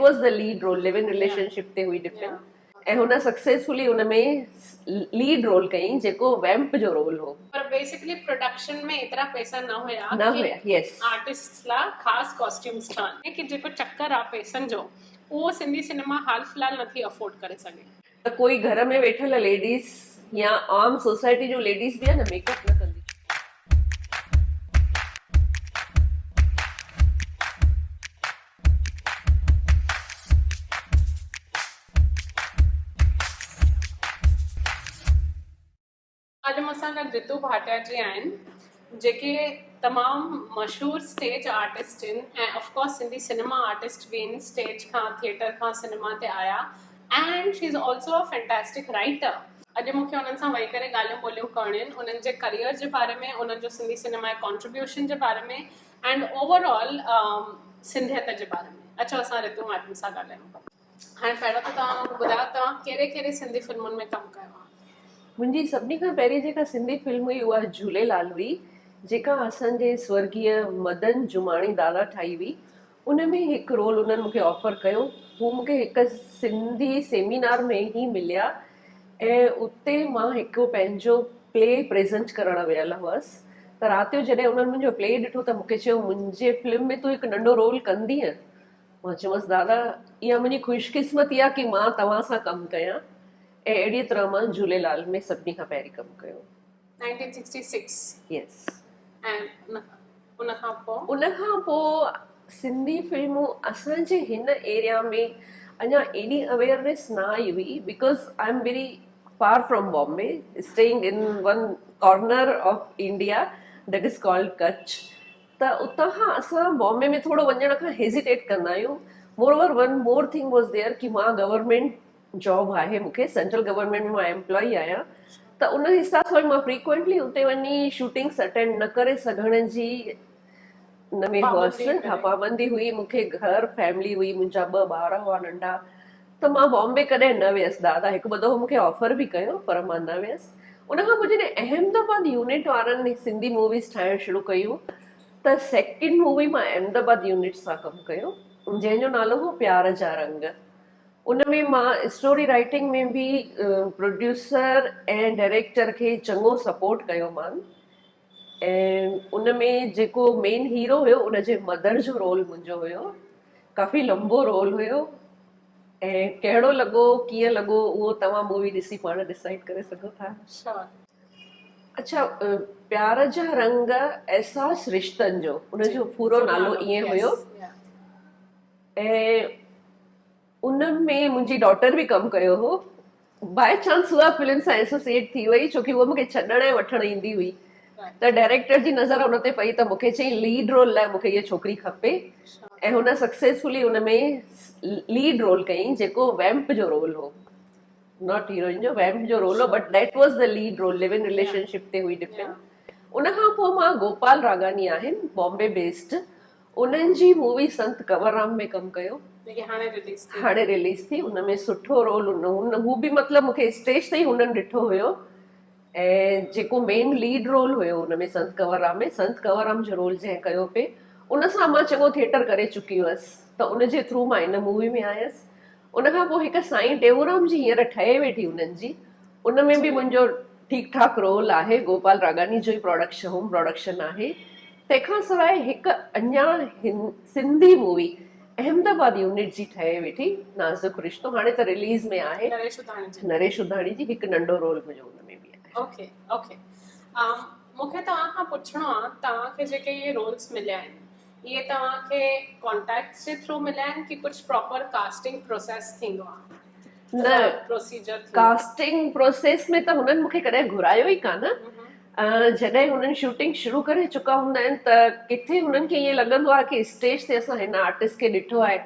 Was the lead role, live in relationship ते हुई depend, ऐं हुन सक्सेसफुली हुन में लीड रोल कयईं जेको वैम्प जो रोल हो। पर बेसिकली प्रोडक्शन में एतिरा पैसा न हुया न हुया, यस। आर्टिस्ट ला ख़ास कॉस्ट्यूम्स ठहनि कि जेको चक्कर आहे पैसनि जो उहो सिंधी सिनेमा हाल फिलहाल नथी अफोर्ड करे सघे। त कोई घर में वेठल लेडीज या आम सोसाइटी जो लेडीज बि आहे न मेकअप न कंदी। अॼु मूंसां गॾु रितू भाटिया जी आहिनि जेके तमामु मशहूरु स्टेज आर्टिस्ट आहिनि ऐं ऑफकोर्स सिंधी सिनेमा आर्टिस्ट बि आहिनि, स्टेज खां थिएटर खां सिनेमा ते आया, and she is also a fantastic writer. अॼु मूंखे उन्हनि सां वेही करे ॻाल्हियूं ॿोलियूं करणियूं आहिनि उन्हनि जे करियर जे बारे में, उन्हनि जो सिंधी सिनेमा जे कॉन्ट्रीब्यूशन जे बारे में एंड ओवरऑल सिंधियत जे बारे में। अचो असां रितू मैडम सां ॻाल्हायूं। हाणे पहिरियों त तव्हां मूंखे ॿुधायो तव्हां कहिड़े कहिड़े सिंधी फिल्मुनि में कमु कयो आहे? मुंहिंजी सभिनी खां पहिरीं जेका सिंधी फिल्म हुई उहा झूलेलाल हुई, जेका असांजे स्वर्गीय मदन जुमाणी दादा ठाही हुई। उन में हिकु रोल उन्हनि मूंखे ऑफर कयो। हू मूंखे हिकु सिंधी सेमिनार में ई मिलिया ऐं उते मां हिकु पंहिंजो प्ले प्रेज़ेंट करणु वियल हुअसि। त राति जो जॾहिं उन्हनि मुंहिंजो प्ले ॾिठो त मूंखे चयो मुंहिंजे फिल्म में तूं हिकु नंढो रोल कंदीअ? मां चयोमांसि दादा इहा मुंहिंजी ख़ुशकिस्मती आहे कि मां तव्हां सां कमु कयां, ऐं अहिड़ी तरह मां झूलेलाल में सभिनी खां पहिरीं कमु कयो। 1966 यस। ऐं उन खां पोइ सिंधी फिल्मूं असांजे हिन एरिया में अञा एॾी अवेयरनेस न आई हुई, because I am very far from Bombay, staying in one corner of India that is called Kutch. त उतां खां असां बॉम्बे में थोरो वञण खां हेज़िटेट कंदा आहियूं। Moreover one more thing was there कि मां गवर्नमेंट जॉब आहे मूंखे, सेंट्रल गवर्नमेंट में मां एम्प्लॉई आहियां, त उन हिसाब सां मां फ्रीक्वेंटली उते वञी शूटिंग्स अटेंड न करे सघण जी न में हुअसि। हा, पाबंदी हुई, मूंखे घर फैमिली हुई, मुंहिंजा 2 ॿार हुआ नंढा, त मां बॉम्बे कॾहिं न वियसि। दादा हिकु ॿ दफ़ो मूंखे ऑफर बि कयो पर मां न वियसि। उनखां पोइ जॾहिं अहमदाबाद यूनिट वारनि सिंधी मूवीज़ ठाहिणु शुरू कयूं त सेकेंड मूवी मां अहमदाबाद यूनिट सां कमु कयो, जंहिंजो नालो हो प्यार जा रंग। उन में मां स्टोरी राइटिंग में बि प्रोड्यूसर ऐं डायरेक्टर खे चङो सपोर्ट कयो मान, ऐं उन में जेको मेन हीरो हुयो उनजे मदर जो रोल मुंहिंजो हुयो। काफ़ी लंबो रोल हुयो, ऐं कहिड़ो लॻो कीअं लॻो उहो तव्हां मूवी ॾिसी पाण डिसाइड करे सघो था। अच्छा, प्यार जा रंग एहसास रिश्तनि जो, उनजो पूरो नालो ईअं हुयो। ऐं उन में मुंहिंजी डॉटर बि कमु कयो हो। बाय चांस उहा फिल्म सां एसोसिएट थी वई छोकी उहा मूंखे छॾण ऐं वठण ईंदी हुई, त डायरेक्टर जी नज़र उन ते पई त मूंखे चई लीड रोल लाइ मूंखे इहा छोकिरी खपे, ऐं हुन सक्सेसफुली उन में लीड रोल कयईं जेको वैम्प जो रोल हो, नॉट हीरोइन जो, वैम्प जो रोल हो, but that was the lead role, live in relationship ते हुई डिपेंड। उनखां पोइ मां गोपाल रागानी आहिनि बॉम्बे बेस्ड, उन्हनि जी मूवी संत कंवरराम में कमु कयो, हाणे रिलीज थी। उन में सुठो रोल हू बि मतिलबु मूंखे स्टेज ते ई हुननि ॾिठो हुयो, ऐं जेको मेन लीड रोल हुयो हुन में संत कंवरराम जो रोल जंहिं कयो पे, उन सां मां चङो थिएटर करे चुकी हुअसि, त उनजे थ्रू मां इन मूवी में आयसि। उनखां पोइ हिकु साईं टेऊंराम जी हींअर ठहे वेठी उन्हनि जी, उन में बि मुंहिंजो ठीकु ठाक रोल आहे, गोपाल रागानी जो ई होम प्रोडक्शन आहे। तंहिंखां सवाइ हिकु अञा सिंधी मूवी अहमदाबाद यूनिट जी ठहे वेठी, नाज़ुक रिश्तो, हाणे त रिलीज में आहे, नरेश उधाणी जी हिकु नंढो रोल मुंहिंजो हुन में बि आहे। ओके ओके, मूंखे तव्हां खां पुछणो आहे, तव्हांखे जेके इहे रोल्स मिलिया आहिनि इहे तव्हांखे कॉन्टेक्ट्स जे थ्रू मिलिया आहिनि कि कुझु प्रॉपर कास्टिंग प्रोसेस थींदो आहे? न, प्रोसीजर कास्टिंग प्रोसेस में त हुननि मूंखे कॾहिं घुरायो ई कान। जॾहिं हुननि शूटिंग शुरू करे चुका हूंदा आहिनि त किथे हुननि खे ईअं लॻंदो आहे कि स्टेज ते असां हिन आर्टिस्ट खे ॾिठो आहे,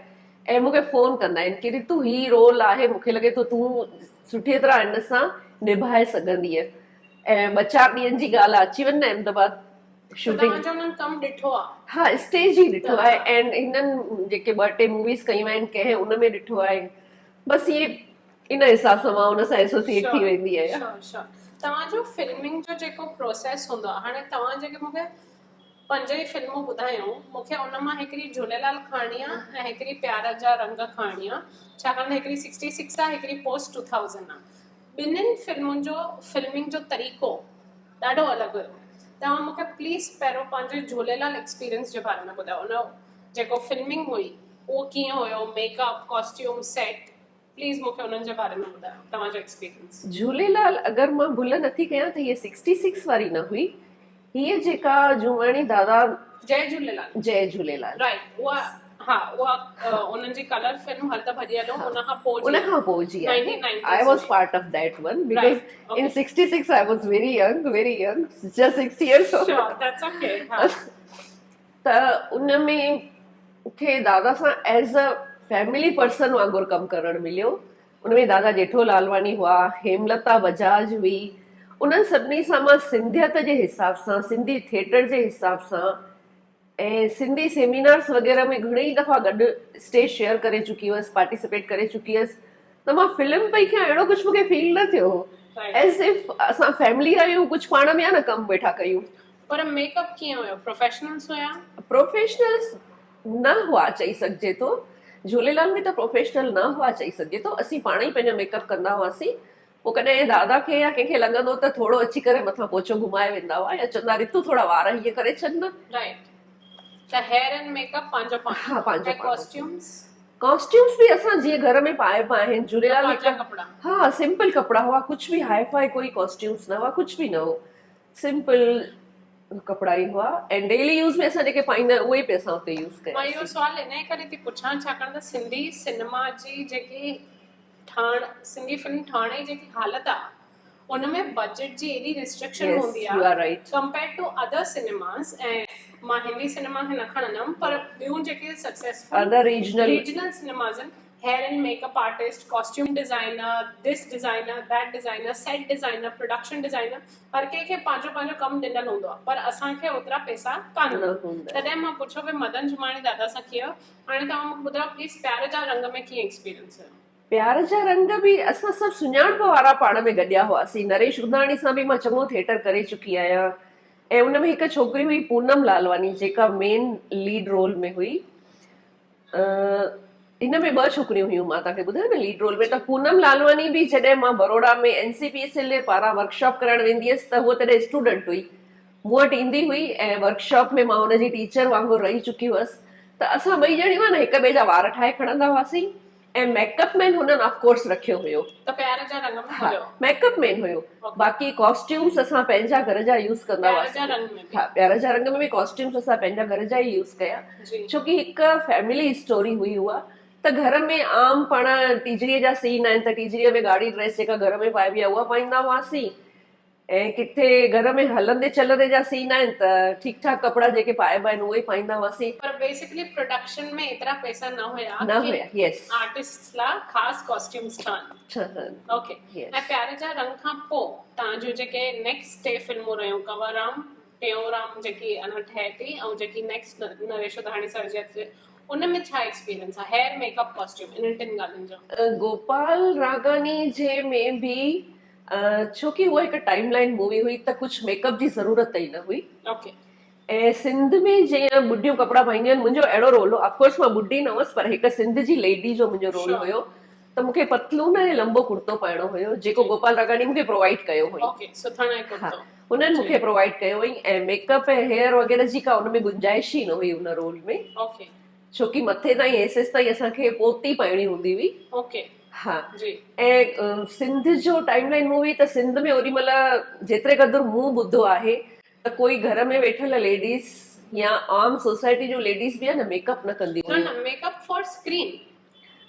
ऐं मूंखे फ़ोन कंदा आहिनि कि रितू ही रोल आहे, मूंखे लॻे थो तूं सुठी तरह हिन सां निभाए सघंदीअ, ऐं 2-4 ॾींहंनि जी ॻाल्हि आहे, अची वञ अहमदाबाद शूटिंग। हा, स्टेज ई ॾिठो आहे, ऐं हिननि जेके 2-3 मूवीज़ कयूं आहिनि कंहिं उन में ॾिठो आहे, बसि इहे इन हिसाब सां मां हुन सां एसोसिएट थी वेंदी आहियां। तव्हांजो फिल्मिंग जो जेको प्रोसेस हूंदो आहे, हाणे तव्हां जेके मूंखे पंज ई फिल्मूं ॿुधायूं, मूंखे उन मां हिकिड़ी झूलेलाल खणणी आहे ऐं हिकिड़ी प्यार जा रंग खणणी आहे, छाकाणि हिकिड़ी 66 आहे, हिकिड़ी पोस्ट 2000 आहे। ॿिन्हिनि फिल्मुनि जो फिल्मिंग जो तरीक़ो ॾाढो अलॻि हुयो। तव्हां मूंखे प्लीज़ पहिरियों पंहिंजे झूलेलाल एक्सपीरियंस जे बारे में ॿुधायो, उन जेको फिल्मिंग हुई उहो कीअं हुयो, मेकअप, कॉस्ट्यूम, सेट, प्लीज़ मूंखे उन्हनि जे बारे में ॿुधायो तव्हांजो एक्सपीरियंस। झूलेलाल अगरि मां भुल नथी कयां त हीअ 66 वारी न हुई, हीअ जेका जुवाणी दादा, जय झूलेलाल, जय झूलेलाल, राइट, उहा हा उहा उन्हनि जी कलर फिल्म हल त भॼी हलो, उनखां पोइ जी आहे। 1990s I was part of that one because Right, okay. in 66 I was very young, just 6 years old. Sure, that's okay. हा त उन में मूंखे दादा सां एज अ फैमिली पर्सन वांगुरु कमु करणु मिलियो। उन में दादा जेठो लालवानी हुआ, हेमलता बजाज हुई, उन्हनि सभिनी सां मां सिंधियत जे हिसाब सां, सिंधी थिएटर जे हिसाब सां ऐं सिंधी सेमिनार्स वग़ैरह में घणेई दफ़ा गॾु स्टेज शेयर करे चुकी हुअसि, पार्टिसिपेट करे चुकी हुअसि। त मां फिल्म पई कयां, अहिड़ो कुझु मूंखे फील न थियो, एज़ इफ असां फैमिली आहियूं, कुझु पाण में आहे न कमु वेठा कयूं। पर मेकअप कीअं हुयो, प्रोफेशनल्स हुया? प्रोफेशनल्स न हुआ चई सघिजे थो, झूलेलाल में त प्रोफेशनल न हुआ चई सघिजे थो। असीं पाण ई पंहिंजो मेकअप कंदा हुआसीं। पोइ कॾहिं दादा खे या कंहिंखे लॻंदो त थोरो अची करे मथां पोचो घुमाए वेंदा हुआ, या चवंदा रितू थोरा वार हीअं करे छॾ न। राइट, त हेयर एंड मेकअप पंहिंजो हा, पंहिंजो ऐं कॉस्ट्यूम्स? कॉस्ट्यूम्स बि असां जीअं घर में पाइबा आहिनि, झूलेलाल में कपड़ा? हा, सिंपल कपिड़ा हुआ, कुझु बि हाई फाई कोई कॉस्ट्यूम्स न हुआ, कुझु बि न हो, सिंपल कपिड़ा ई हुआ। ऐं डेली यूज़ में असां जेके पाईंदा आहियूं उहे बि असां उते यूज़ कया। मां इहो सुवाल इन करे थी पुछां छाकाणि त सिंधी सिनेमा जी जेकी सिंधी फिल्म ठाहिण जी जेकी हालत आहे, उनमें बजट जी एॾी रिस्ट्रिक्शन हूंदी आहे कंपेयर टू अदर सिनेमास। ऐं मां हिंदी सिनेमा खे न खणंदमि, पर ॿियूं जेके सक्सेसफुल अदर रीजनल सिनेमास आहिनि, hair and makeup artist, costume designer, this designer, that designer, set designer, production designer, हर कंहिंखे पंहिंजो पंहिंजो कमु ॾिनल हूंदो आहे, पर असांखे ओतिरा पैसा कान हूंदा। तॾहिं मां पुछो भई मदन झुमाणी दादा सां कीअं। हाणे तव्हां मूंखे ॿुधायो प्लीज़, प्यार जा रंग में कीअं एक्सपीरियंस हुयो? प्यार जा रंग बि असां सभु सुञाणप वारा पाण में गॾिया हुआसीं। नरेश उधाणी सां बि मां चङो थिएटर करे चुकी आहियां। ऐं उन में हिकु छोकिरी हुई पूनम लालवानी, जेका मेन लीड रोल में हुई। इन में 2 छोकिरियूं हुयूं, मां तव्हांखे ॿुधायो न लीड रोल में। त पूनम लालवानी बि जॾहिं मां बड़ौदा में NCPSL पारां वर्कशॉप करणु वेंदी हुअसि, त उहो तॾहिं स्टूडेंट हुई, मूं वटि ईंदी हुई ऐं वर्कशॉप में मां हुनजी टीचर वांगुरु रही चुकी हुअसि। त असां 2 ॼणियूं आहे न हिक ॿिए जा वार ठाहे खणंदा हुआसीं। ऐं मेकअप मैन हुननि ऑफकोर्स रखियो हुयो, त प्यार जा रंग में हुयो मेकअप मैन हुयो। बाक़ी कॉस्ट्यूम्स असां पंहिंजा घर जा यूज़ कंदा हुआसीं। हा, प्यार जा रंग में बि कॉस्ट्यूम्स असां पंहिंजा घर जा ई यूज़ कया, छोकी हिकु फैमिली स्टोरी हुई उहा। त घर में आम पाण टीजड़ीअ जा सीन आहिनि, त टीजड़ीअ में ॻाढ़ी ड्रेस जेका घर में पाइबी आहे उहा पाईंदा हुआसीं। ऐं किथे घर में हलंदे चलंदे जा सीन आहिनि त ठीक ठाक कपिड़ा जेके पाइबा आहिनि उहे पाईंदा हुआसीं। पर बेसिकली प्रोडक्शन में एतिरा पैसा न हुया यस, आर्टिस्ट लाइ ख़ासि कॉस्ट्यूम्स ठहनि। ओके, ऐं प्यार जा रंग खां पोइ तव्हांजो जेके नेक्स्ट 2 फिल्मूं रहियूं, कंवरराम, टेऊंराम जेकी अञा ठहे थी, ऐं जेकी नेक्स्ट नरेश उधाणी सर जी, उनमें छा एक्सपीरियंस आहे हेयर मेकअप कॉस्ट्यूम इन 3 ॻाल्हियुनि जो? गोपाल रागानी जे में बि छोकी उहा हिकु टाइम लाइन मूवी हुई, त कुझु मेकअप जी ज़रूरत ई न हुई। ओके, ऐं सिंध में जीअं ॿुढियूं कपिड़ा पाईंदियूं आहिनि, मुंहिंजो अहिड़ो रोल हो। ऑफकोर्स मां ॿुढी न हुअसि, पर हिकु सिंध जी लेडी जो मुंहिंजो रोल हुयो। त मूंखे पतलून ऐं लंबो कुर्तो पाइणो हुयो, जेको गोपाल रागानी मूंखे प्रोवाइड कयो हुई। हुननि मूंखे प्रोवाइड कयो हुई। ऐं मेकअप ऐं हेयर वग़ैरह जी का उन में गुंजाइश ई न हुई उन रोल में, छोकी मथे ताईं एसिस ताईं असांखे पोती पाइणी हूंदी हुई। हा जी। ऐं सिंध जो टाइमलाइन मूवी, त सिंध में ओॾी महिल जेतिरे क़दुरु मूं ॿुधो आहे त कोई घर में वेठल लेडीज़ या आम सोसाइटी जो लेडीज़ बि आहे न मेकअप न कंदी हुई। न, makeup for screen,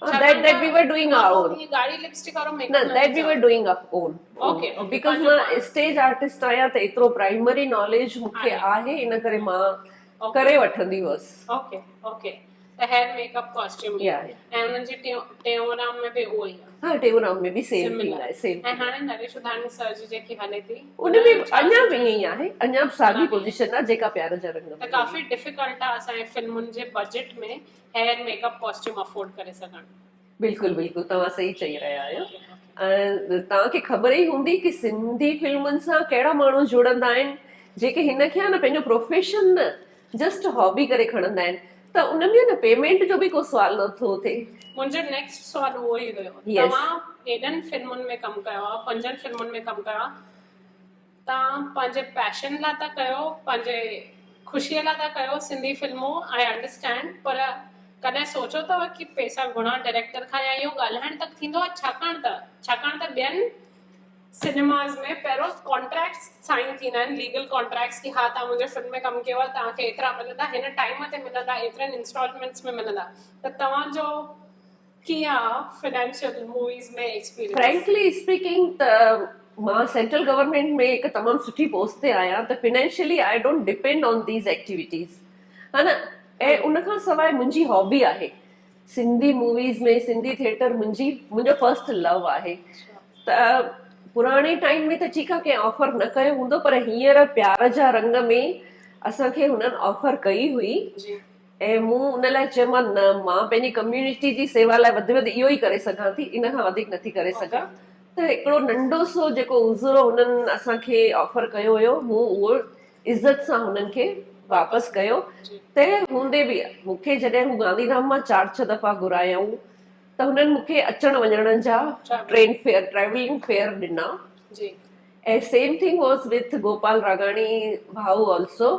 that we were doing our own. गाड़ी लिपस्टिक वारो मेकअप न, that we were doing our own. Okay, because मां स्टेज आर्टिस्ट आहियां, त एतिरो प्राइमरी नॉलेज मूंखे आहे, इन करे मां करे वठंदी हुअसि। ओके ओके, त हेयर मेकअप कॉस्ट्यूम ऐं उन्हनि जी टेऊंराम में बि उहो ई आहे। हाँ, टेऊंराम में भी सेम थिंग आहे, सेम। ऐं हाणे नरेश उधाणी सर जी जेकी हले थी, उन में अञा भी ईअं ई आहे, अञा साॻी पोजीशन आहे जेका प्यार जा रंग में। त काफ़ी डिफिकल्ट आहे असांजे फिल्मुनि जे बजट में हेयर मेकअप कॉस्ट्यूम अफोर्ड करे सघणु। बिल्कुलु बिल्कुलु, तव्हां सही चई रहिया आहियो। तव्हांखे ख़बर ई हूंदी कि सिंधी फिल्मुनि सां कहिड़ा माण्हू जुड़ंदा आहिनि, जेके हिन खे आहे न पंहिंजो प्रोफेशन न जस्ट हॉबी करे खणंदा आहिनि, त उन में न पेमेंट जो बि को सुवाल नथो थिए। मुंहिंजो नेक्स्ट सुवाल उहो ई हुयो, Yes. तव्हां एॾनि फिल्मुनि में कमु कयो आहे, 5 फिल्मुनि में कमु कयो आहे, तव्हां पंहिंजे पैशन लाइ था कयो, पंहिंजे ख़ुशीअ लाइ था कयो सिंधी फिल्मूं, आई अंडरस्टैंड, पर कॾहिं सोचो अथव कि पैसा घुणा डायरेक्टर खां, या इहो ॻाल्हाइण तक थींदो आहे? छाकाणि त ॿियनि सिनेमाज़ में पहिरियों कॉन्ट्रैक्ट्स साइन थींदा आहिनि, लीगल कॉन्ट्रैक्ट्स, कि हा तव्हां मुंहिंजे फिल्म में कमु कयो आहे, तव्हांखे एतिरा मिलंदा, हिन टाइम ते मिलंदा, एतिरनि इंस्टॉलमेंट्स में मिलंदा, त तव्हांजो कीअं आहे फाइनेंशियल मूवीज़ में एक्सपीरियंस? फ्रैंकली स्पीकिंग त मां सेंट्रल गवर्नमेंट में हिकु तमामु सुठी पोस्ट ते आहियां, त financially I don't depend on these activities, हा न। ऐं उनखां सवाइ मुंहिंजी हॉबी आहे सिंधी मूवीज़ में, सिंधी थिएटर मुंहिंजो फर्स्ट लव आहे। त पुराणे टाइम में त ठीकु आहे कंहिं ऑफर न कयो हूंदो, पर हींअर प्यार जा रंग में असांखे हुननि ऑफर कई हुई, ऐं मूं उन लाइ चयोमांनि न, मां पंहिंजी कम्यूनिटी जी सेवा लाइ वधि में वधि इहो ई करे सघां थी, इन खां वधीक नथी करे सघां। त हिकिड़ो नंढो सो जेको उज़रो हुननि असांखे ऑफर कयो हुयो, मूं उहो इज़त सां हुननि खे वापसि कयो। तंहिं हूंदे बि मूंखे जॾहिं हू गांधीधाम मां 4-6 दफ़ा घुरायऊं, त हुननि मूंखे अचण वञण जा ट्रैवलिंग फेयर ॾिना। ऐं same thing was with Gopal Ragani भाऊ ऑल्सो,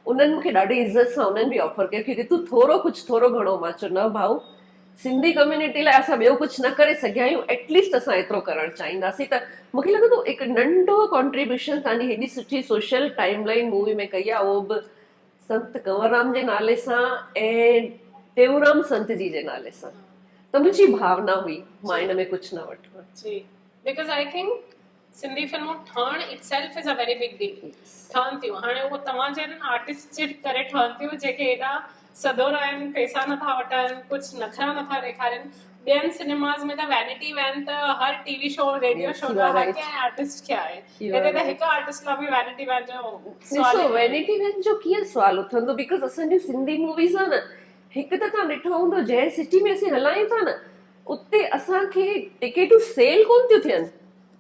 उन्हनि मूंखे ॾाढी इज़त सां उन्हनि बि ऑफर कयो कि रितू थोरो कुझु थोरो घणो। मां चयो न भाऊ, सिंधी कम्युनिटी लाइ असां ॿियो कुझु न करे सघिया आहियूं, एटलीस्ट असां एतिरो करणु चाहींदासीं। त मूंखे लॻंदो हिकु नंढो कॉन्ट्रीब्यूशन तव्हांजी हेॾी सुठी सोशल टाइमलाइन मूवी में कई आहे, उहो बि संत कंवरराम जे नाले सां ऐं टेऊराम संत जी जे नाले सां। त मुंहिंजी भावना हुई मां हिन में कुझु न वठो। जी, बिकॉज़ आई थिंक सिंधी फिल्मूं ठहण itself is a very big deal. ठहनि थियूं हाणे उहो तव्हां जहिड़नि आर्टिस्ट जे करे ठहनि थियूं जेके एॾा सदोरा आहिनि, पैसा नथा वठनि, कुझु नखरा नथा ॾेखारनि। ॿियनि सिनेमाज़ में त वैनिटी वैन त हर टीवी शो, रेडियो शो जो हर कंहिं आर्टिस्ट खे आहे, हिते त हिकु आर्टिस्ट लाइ बि वैनिटी वैन जो ॾिसो, वैनिटी वैन जो कीअं सुवाल उथंदो, बिकॉज़ असांजी सिंधी मूवीज़ आहे न, हिकु त तव्हां ॾिठो हूंदो जंहिं सिटी में असीं हलायूं था न, उते असांखे टिकेटूं सेल कोन थियूं थियनि,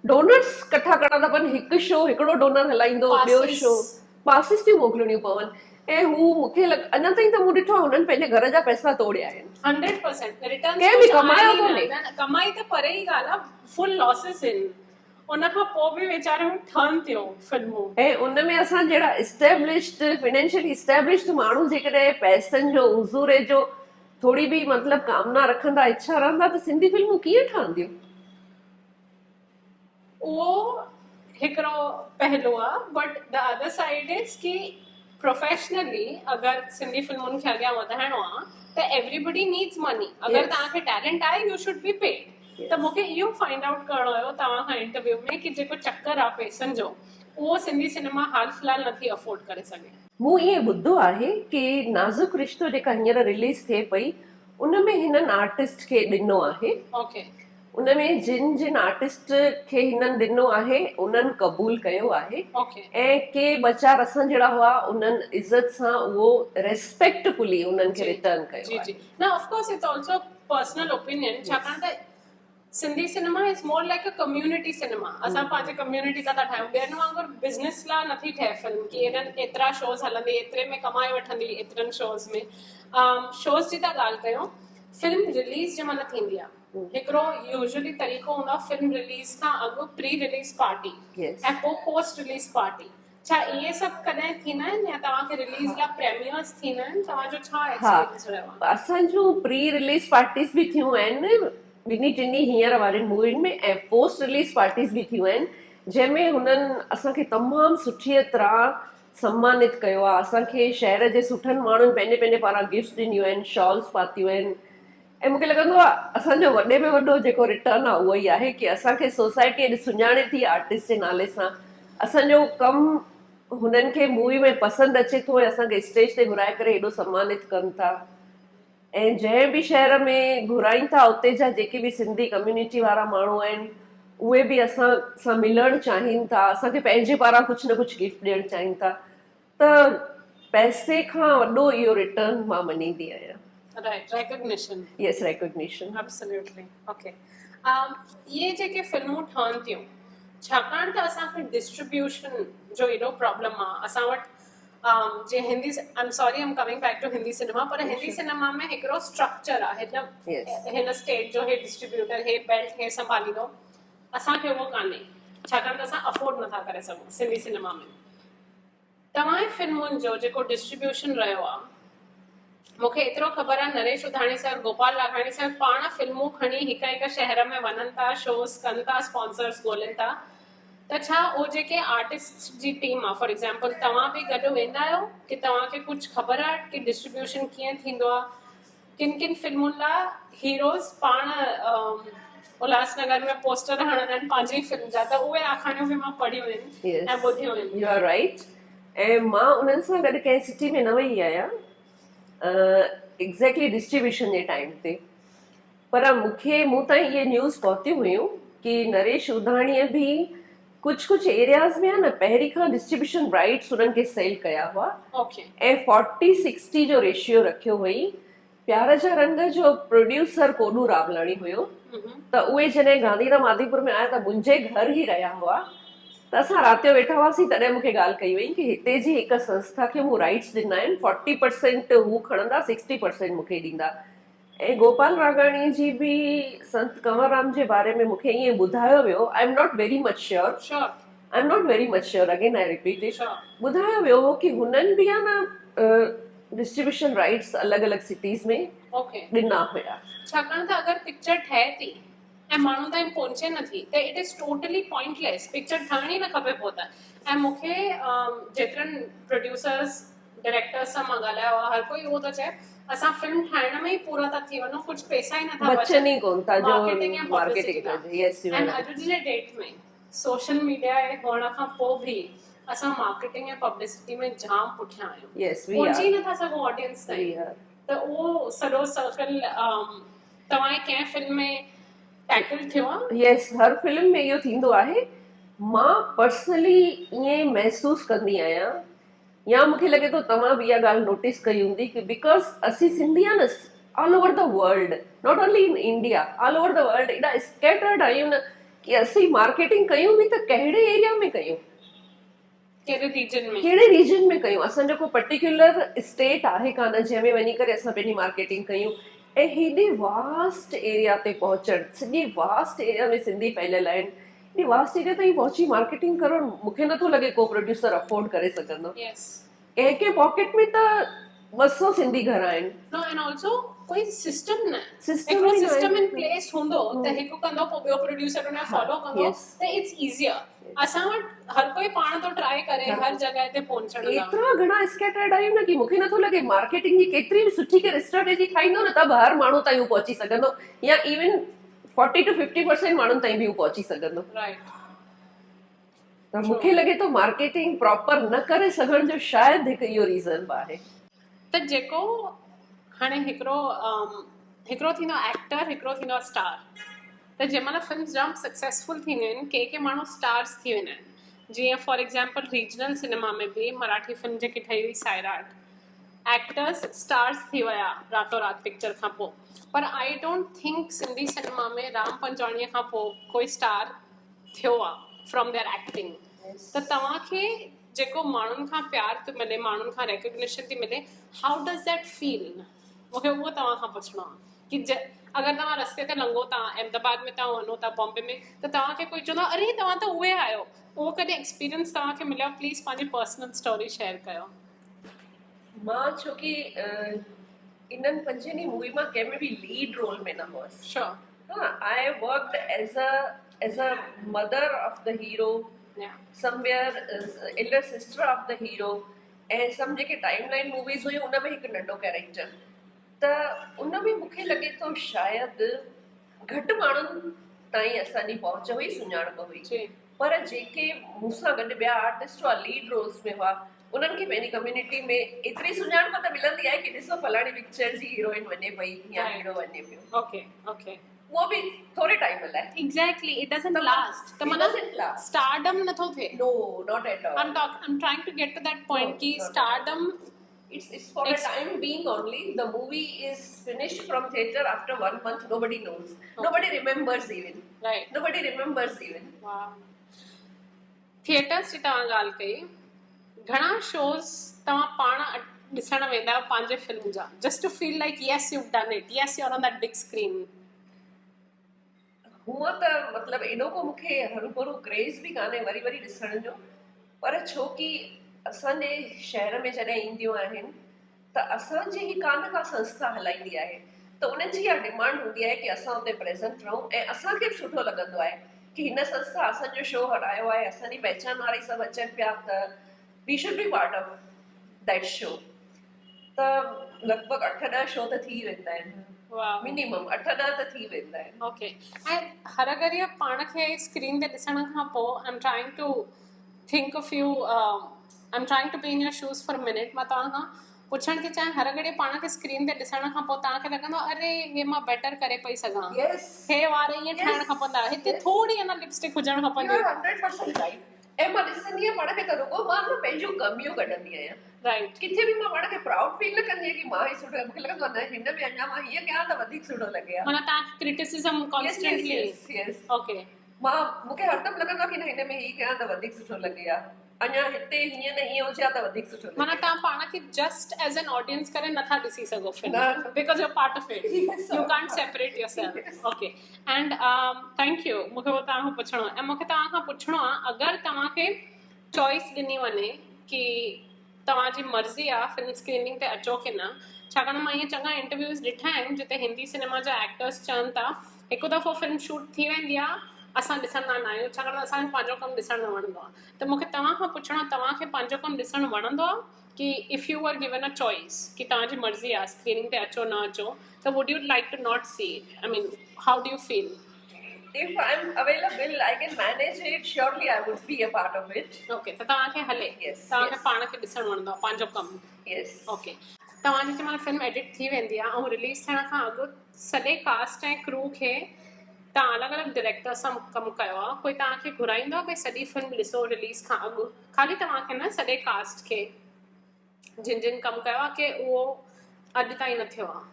डोनर्स कठा करणा था पवनि। हिकु शो हिकिड़ो डोनर हलाईंदो, ॿियो शो पासिस थियूं मोकिलणियूं पवनि। ऐं हू मूंखे अञा ताईं त मूं ॾिठो आहे हुननि पंहिंजे घर जा पैसा तोड़िया आहिनि। 100% रिटर्न कंहिं बि कमायो कोन्हे। कमाई त परे ई ॻाल्हि आहे, फुल लॉसेस आहिनि। उन खां पोइ बि वीचारे ठहनि थियूं फिल्मूं, ऐं उन में असां जहिड़ा इस्टेब्लिश्ड, फाइनेंशियली इस्टेब्लिश्ड माण्हू जेकॾहिं पैसनि जो, उज़ूरे जो थोड़ी बि मतिलबु कामना रखंदा, इच्छा रहंदा, त सिंधी फिल्मूं कीअं ठहंदियूं? उहो हिकिड़ो पहलू आहे, but the other side is कि प्रोफेशनली अगरि सिंधी फिल्मुनि खे अॻियां वधाइणो आहे त एवरीबडी नीड्स मनी। अगरि तव्हांखे टैलेंट आहे, यू शुड बी पेड। त मूंखे इहो फाइंड आउट करणो हुयो तव्हां खां इंटरव्यू में कि जेको चक्कर आहे पैसनि जो, उहो सिंधी सिनेमा हाल फिलहाल नथी अफोर्ड करे सघे। मूं ईअं ॿुधो आहे कि नाज़ुक रिश्तो जेका हींअर रिलीज थिए पई, उन में हिननि आर्टिस्ट खे ॾिनो आहे। ओके, उन में जिन आर्टिस्ट खे हिननि ॾिनो आहे उन्हनि क़बूल कयो आहे। ऐं के ॿ-4 असां जहिड़ा हुआ, उन्हनि इज़त सां उहो रेस्पेक्टफुली उन्हनि खे रिटर्न कयो आहे। ना of course it's also personal opinion, छाकाणि त Sindhi cinema is more like a community cinema. असां पंहिंजे कम्युनिटी लाइ था ठाहियूं, ॿियनि वांगुरु बिज़नेस लाइ नथी ठहे फिल्म कि एतिरा शोज़ हलंदी, एतिरे में कमाए वठंदी, एतिरनि शोज़ में। शोज़ जी था ॻाल्हि कयूं, फिल्म रिलीज जंहिं महिल थींदी आहे, हिकिड़ो यूजुअली तरीक़ो हूंदो आहे फिल्म रिलीज खां अॻु प्री रिलीज पार्टी ऐं पोइ पोस्ट रिलीज पार्टी। छा इहे सभु कॾहिं थींदा आहिनि या तव्हांखे रिलीज लाइ प्रीमियर्स थींदा आहिनि? तव्हांजो छा एक्सपीरियंस रहियो आहे? असांजो प्री रिलीज पार्टीज़ बि थियूं आहिनि ॿिनी टिनी हींअर वारनि मूवियुनि में, ऐं पोस्ट रिलीज पार्टीज़ बि थियूं आहिनि जंहिंमें हुननि असांखे तमामु सुठी तरह सम्मानित कयो आहे। असांखे शहर जे सुठनि माण्हुनि पंहिंजे पंहिंजे पारां गिफ्ट ॾिनियूं आहिनि, शॉल्स पातियूं आहिनि। ऐं मूंखे लॻंदो आहे असांजो वॾे में वॾो जेको रिटर्न आहे उहो ई आहे कि असांखे सोसाइटी अॼु सुञाणे थी आर्टिस्ट जे नाले सां। असांजो कमु हुननि खे मूवी में पसंदि अचे थो ऐं असांखे स्टेज ते घुराए करे हेॾो सम्मानित कनि था। ऐं जंहिं बि शहर में घुराइनि था, उते जा जेके बि सिंधी कम्युनिटी वारा माण्हू आहिनि, उहे बि असां सां मिलणु चाहिनि था, असांखे पंहिंजे पारां कुझु न कुझु गिफ्ट ॾियणु चाहिनि था। त पैसे खां वॾो इहो रिटर्न मां मञींदी आहियां। Right, recognition. Yes, recognition. Absolutely. Okay. ये जेके फिल्मूं ठहनि थियूं, छाकाणि त असांखे डिस्ट्रीब्यूशन जो एॾो प्रॉब्लम आहे। असां वटि जे Hindi I am sorry I am coming back to Hindi cinema पर हिंदी सिनेमा में हिकिड़ो स्ट्रक्चर आहे Yes. हिन स्टेट जो हे डिस्ट्रीब्यूटर हे बेल्ट हे संभालींदो असांखे उहो कान्हे छाकाणि त असां अफोर्ड नथा करे सघूं सिंधी सिनेमा में तव्हांजे फिल्मुनि जो जेको डिस्ट्रीब्यूशन रहियो आहे मूंखे एतिरो ख़बर आहे नरेश उधाणी सर गोपाल लाखाणी सर पाण फिल्मूं खणी हिक हिक शहर में वञनि था शोज़ कनि था स्पॉन्सर्स ॻोल्हनि था त छा उहो जेके आर्टिस्ट जी टीम आहे फॉर एग्जाम्पल तव्हां बि गॾु वेंदा आहियो की तव्हांखे कुझु ख़बर आहे की डिस्ट्रीब्यूशन कीअं थींदो आहे किन किन फिल्मुनि लाइ हीरोज़ पाण उल्हासनगर में पोस्टर हणंदा आहिनि पंहिंजी फिल्म जा त उहे आखाणियूं बि मां पढ़ियूं आहिनि Yes. ऐं ॿुधियूं आहिनि You are right. ऐं मां उन्हनि सां गॾु कंहिं सिटी में न वई आहियां एग्ज़ैक्टली डिस्ट्रीब्यूशन जे टाइम ते पर मूं ताईं इहे न्यूज़ पहुतियूं हुयूं की नरेश उधाणीअ बि कुझु एरियाज़ में आहे न पहिरीं खां डिस्ट्रीब्यूशन राइट्स उन्हनि खे सेल कया हुआ ओके ऐं 40-60 जो रेशियो रखियो हुई प्यार जा रंग जो प्रोड्यूसर कोडू रावलाणी हुयो त उहे जॾहिं गांधीधाम आदिपुर में आया त मुंहिंजे घर ई रहिया हुआ त असां राति जो वेठा हुआसीं तॾहिं मूंखे ॻाल्हि कई वई की हिते जी हिकु संस्था खे मूं राइट्स ॾिना आहिनि 40% हू खणंदा 60% मूंखे ॾींदा ऐं गोपाल रागाणी जी बि संत कंवरराम जे बारे में मूंखे ईअं ॿुधायो वियो I am not very much sure I am not very much sure again I repeat it ॿुधायो वियो हो की हुननि बि आहे न डिस्ट्रीब्यूशन राइट्स अलॻि अलॻि सिटीज़ में ओके ॾिना हुया छाकाणि त अगरि पिक्चर ठहे थी ऐं माण्हू ताईं पहुचे नथी त it is totally pointless picture ठहण ई न खपे पोइ त ऐं मूंखे जेतिरनि प्रोड्यूसर्स डायरेक्टर्स सां मां ॻाल्हायो आहे हर कोई उहो थो चए असां फिल्म ठाहिण में ई पूरा था थी वञूं कुझु पैसा ई नथा बचनि ई कोन था जो मार्केटिंग ऐं मार्केटिंग पब्लिसिटी कजे यस यू ऐं अॼु जे डेट में सोशल मीडिया हुअण खां पोइ बि असां मार्केटिंग ऐं पब्लिसिटी में जाम पुठियां आहियूं यस वी पहुची आर नथा सघूं ऑडियंस ताईं वी आर त उहो सॼो सर्कल तव्हांजे कंहिं फिल्म में टैकल थियो आहे यस हर फिल्म में इहो थींदो आहे मां पर्सनली ईअं महसूस कंदी आहियां या मूंखे लॻे थो तव्हां बि इहा ॻाल्हि नोटिस कई हूंदी की बिकॉज़ असीं सिंधी आहे न all over the world not only in India all over the world एॾा स्कैटर्ड आहियूं न की असीं मार्केटिंग कयूं बि त कहिड़े एरिया में कयूं कहिड़े रीजन में कयूं असांजो को पर्टिकुलर स्टेट आहे कान जंहिंमें वञी करे असां पंहिंजी मार्केटिंग कयूं ऐं हेॾे वास्ट एरिया ते पहुचणु सॼी वास्ट एरिया में सिंधी फैलियल आहिनि हेॾी वास्ट एरिया ताईं पहुची मार्केटिंग करणु मूंखे नथो लॻे को प्रोड्यूसर अफोर्ड करे सघंदो कंहिं पॉकेट में त 200 सिंधी घर आहिनि नो एंड आल्सो कोई सिस्टम न सिस्टम सिस्टम इन प्लेस हूंदो त हिकु कंदो पोइ ॿियो प्रोड्यूसर उन फॉलो कंदो त इट्स इज़ियर असां वटि हर कोई पाण थो ट्राई करे हर जॻह ते पहुचण लाइ एतिरा घणा स्कैटर्ड आहियूं न की मूंखे नथो लॻे मार्केटिंग जी केतिरी बि सुठी करे स्ट्रेटेजी ठाहींदो न त हर माण्हू ताईं हू पहुची सघंदो या इवन 40 to 50% माण्हुनि ताईं बि हू पहुची सघंदो त मूंखे लॻे थो मार्केटिंग प्रॉपर न करे सघण जो शायदि हिकु इहो रीज़न आहे त जेको हाणे हिकिड़ो थींदो एक्टर हिकिड़ो थींदो स्टार त जंहिंमहिल फिल्म जाम सक्सेसफुल थींदियूं आहिनि के माण्हू स्टार्स थी वेंदा आहिनि जीअं फॉर एग्जाम्पल रीजनल सिनेमा में बि मराठी फिल्म जेकी ठही हुई सायराट एक्टर्स स्टार्स थी विया रातों रात पिक्चर खां पोइ पर I don't think Sindhi cinema में राम पंजवाणीअ खां पोइ कोई स्टार थियो आहे फ्रॉम देयर एक्टिंग त तव्हांखे जेको माण्हुनि खां प्यार थो मिले माण्हुनि खां रिकग्निशन थी मिले हाउ डज़ दैट फील मूंखे उहो तव्हां खां पुछिणो आहे की अगरि तव्हां रस्ते ते लंघो था अहमदाबाद में तव्हां वञो था बॉम्बे में त तव्हांखे कोई चवंदो अरे तव्हां त उहे आहियो उहो कॾहिं एक्सपीरियंस तव्हांखे मिलियो प्लीज़ पंहिंजी पर्सनल स्टोरी शेयर कयो मां छोकी इन्हनि 5 ॾींहं मूवी मां कंहिं में बि लीड रोल में न हुअसि श्योर हा I worked as a mother of the hero somewhere Elder sister of the hero ऐं सम जेके टाइम लाइन मूवीज़ हुयूं उन में हिकु नंढो कैरेक्टर त उन में मूंखे लॻे थो शायदि घटि माण्हुनि ताईं असांजी पहुच हुई सुञाणप हुई पर जेके मूंसां गॾु ॿिया आर्टिस्ट हुआ लीड रोल्स में हुआ उन्हनि खे पंहिंजी कम्युनिटी में एतिरी सुञाणप त मिलंदी आहे की ॾिसो फलाणी पिक्चर जी हीरोइन वञे पई या हीरो वञे पियो ओके उहो बि थोरे टाइम लाइ एग्जैक्टली इट डजंट लास्ट त मतलब स्टारडम नथो थिए no not at all I'm trying to get to that point कि stardom it's for a time being only. The movie is finished from theater after 1 month. Nobody knows. Nobody remembers even. Right. Nobody remembers even. Wow. Theaters जी तव्हां ॻाल्हि कई घणा shows तव्हां पाण ॾिसण वेंदा आहियो पंहिंजे फिल्म जा just to feel like yes you done it yes you are on that big screen? हूअं त मतिलबु एॾो को मूंखे हरू भरू क्रेज़ बि कान्हे वरी वरी ॾिसण जो, पर छोकी असांजे शहर में जॾहिं ईंदियूं आहिनि त असांजी ही का न का संस्था हलाईंदी आहे, त उन्हनि जी इहा डिमांड हूंदी आहे की असां उते प्रेज़ेंट रहूं ऐं असांखे बि सुठो लॻंदो आहे की हिन संस्था असांजो शो हलायो आहे, असांजी पहचान वारा ई सभु अचनि पिया त we should be part of that show. त लॻभॻि 8-10 शो त थी वेंदा आहिनि, वाह मिनिमम 8-10 त थी वेंदा आहिनि। ओके ऐं हर घड़ीअ पाण खे स्क्रीन ते ॾिसण खां पोइ I am trying to think of you I am trying to be in your shoes for minute. मां तव्हां खां पुछणु थी चाहियां हर घड़ी पाण खे स्क्रीन ते ॾिसण खां पोइ तव्हांखे लॻंदो अरे हे मां बेटर करे पई सघां, Yes. हे वार ईअं ठाहिणु Yes. खपंदा, हिते Yes. थोरी अञा लिपस्टिक हुजणु You खपंदी। are 100% right. ऐं मां ॾिसंदी आहियां पाण खे त रुॻो मां न पंहिंजूं कमियूं कढंदी आहियां, राइट किथे बि मां पाण खे प्राउड फील न कंदी आहियां की मां ही सुठो, मूंखे लॻंदो आहे न हिन में अञा मां हीअं कयां त वधीक सुठो लॻे हा। माना तव्हां क्रिटिसिज्म कॉन्स्टेंटली yes. ओके मां मूंखे हरदम लॻंदो आहे की न हिन में हीअ कयां त वधीक सुठो लॻे हा, अञा हिते हीअं न हीअं हुजे हा त वधीक सुठो लॻे माना हा। तव्हां पाण खे जस्ट एज एन ऑडियंस करे नथा ॾिसी सघो फिल्म न। Because U part of it Yes, U sir. Can't separate yourself Yes. Okay and thank U मूंखे उहो तव्हां खां पुछणो आहे ऐं मूंखे तव्हां खां पुछणो आहे अगरि तव्हांखे चॉइस ॾिनी वञे की तव्हांजी मर्ज़ी आहे फिल्म स्क्रीनिंग ते अचो की न, छाकाणि मां इहे चङा इंटरव्यूज़ ॾिठा आहिनि जिते हिंदी सिनेमा जा एक्टर्स चवनि था हिकु दफ़ो फिल्म शूट थी वेंदी आहे असां ॾिसंदा न आहियूं छाकाणि असांखे पंहिंजो कमु ॾिसणु न वणंदो आहे। त मूंखे तव्हां खां पुछणो आहे तव्हांखे पंहिंजो कमु ॾिसणु वणंदो आहे कि if you are given a choice कि तव्हांजी मर्ज़ी आहे स्क्रीनिंग ते अचो न अचो त would you like to not see it? I mean how do you feel? If I'm available, I can manage it. Surely, I would be a part of it. Okay त तव्हांखे हले Yes, तव्हांखे yes. पाण खे ॾिसणु वणंदो आहे पंहिंजो कमु? Yes. ओके तव्हांजी जंहिंमहिल फिल्म एडिट थी वेंदी आहे ऐं रिलीज़ थियण खां अॻु सॼे कास्ट ऐं क्रू खे तव्हां अलॻि अलॻि डायरेक्टर सां कमु कयो आहे, कोई तव्हांखे घुराईंदो आहे भई सॼी फिल्म ॾिसो रिलीज़ खां अॻु, ख़ाली तव्हांखे न सॼे कास्ट खे जिन जिन कमु कयो आहे की उहो अॼु ताईं न थियो आहे?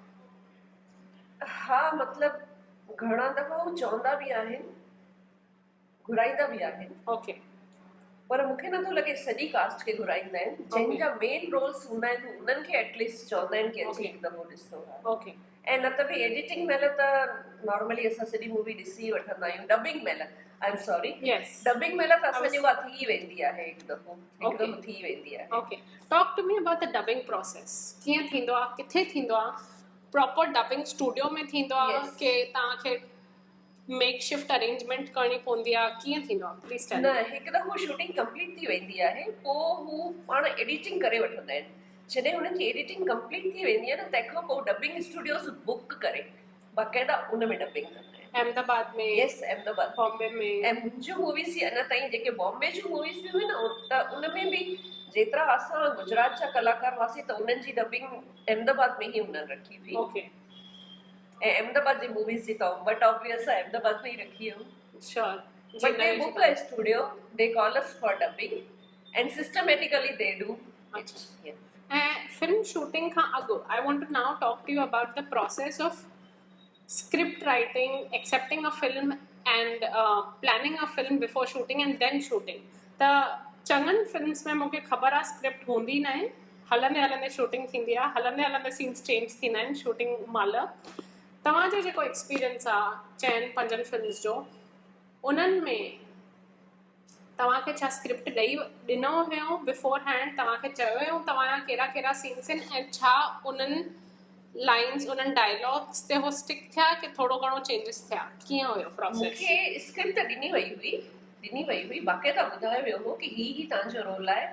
हा मतिलबु घणा दफ़ा हू चवंदा बि आहिनि, घुराईंदा बि आहिनि, ओके पर मूंखे नथो लॻे सॼी कास्ट खे घुराईंदा आहिनि। जंहिंजा मेन रोल्स हूंदा आहिनि उन्हनि खे एटलीस्ट चवंदा आहिनि की अची हिकु दफ़ो ॾिसो। ओके ऐं न त बि एडिटिंग महिल त नॉर्मली असां सॼी मूवी ॾिसी वठंदा आहियूं। डबिंग महिल आई एम सॉरी, यस डबिंग महिल त असांजी उहा थी वेंदी आहे हिकु Okay. दफ़ो थी वेंदी आहे। Okay talk to me about the dubbing process. कीअं थींदो आहे, किथे थींदो आहे, प्रॉपर डबिंग स्टूडियो में थींदो आहे Yes. की तव्हांखे मेक शिफ्ट अरेंजमेंट करणी पवंदी आहे, कीअं थींदो आहे? प्लीज़ टेल न हिकु दफ़ो शूटिंग कंप्लीट थी वेंदी आहे पोइ हू पाण एडिटिंग करे वठंदा आहिनि। जॾहिं हुननि जी एडिटिंग कंप्लीट थी वेंदी आहे न तंहिंखां पोइ डबिंग स्टूडियोस बुक करे बाक़ाइदा उन में डबिंग कंदा आहिनि। अहमदाबाद में यस अहमदाबाद बॉम्बे में ऐं मुंहिंजूं मूवीज़ जी अञा ताईं जेके बॉम्बे जूं मूवीज़ बि हुयूं न त उन में बि जेतिरा असां गुजरात जा कलाकार हुआसीं त उन्हनि जी डबिंग अहमदाबाद में ई उन्हनि रखी हुई। ओके ऐं अहमदाबाद जी मूवीज़ जी त बट ऑब्वियस आहे अहमदाबाद में ई रखी हुयूं। Sure But they book a studio, they call us for dubbing, and systematically they do. अच्छा Yeah. ऐं फिल्म शूटिंग खां अॻु I want to now talk to you about the process of script writing, accepting a film and planning a film before shooting and then shooting. त चङनि films में मूंखे ख़बर आहे स्क्रिप्ट हूंदी न आहे, हलंदे हलंदे शूटिंग थींदी आहे, हलंदे हलंदे सीन्स चेंज थींदा आहिनि शूटिंग महिल। तव्हांजो जेको एक्सपीरियंस आहे 4-5 फिल्म्स जो, उन्हनि में तव्हांखे छा स्क्रिप्ट ॾिनो हुयो बिफोर हैंड, तव्हांखे चयो हुयो तव्हांजा कहिड़ा कहिड़ा सीन्स आहिनि ऐं छा उन्हनि लाइन्स उन्हनि डायलॉग्स ते हो स्टिक थिया कि थोरो घणो चेंजिस थिया, कीअं हुयो प्रोसेस? मूंखे स्क्रिप्ट त ॾिनी वई हुई बाक़ाइदा ॿुधायो वियो हो कि ही तव्हांजो रोल आहे,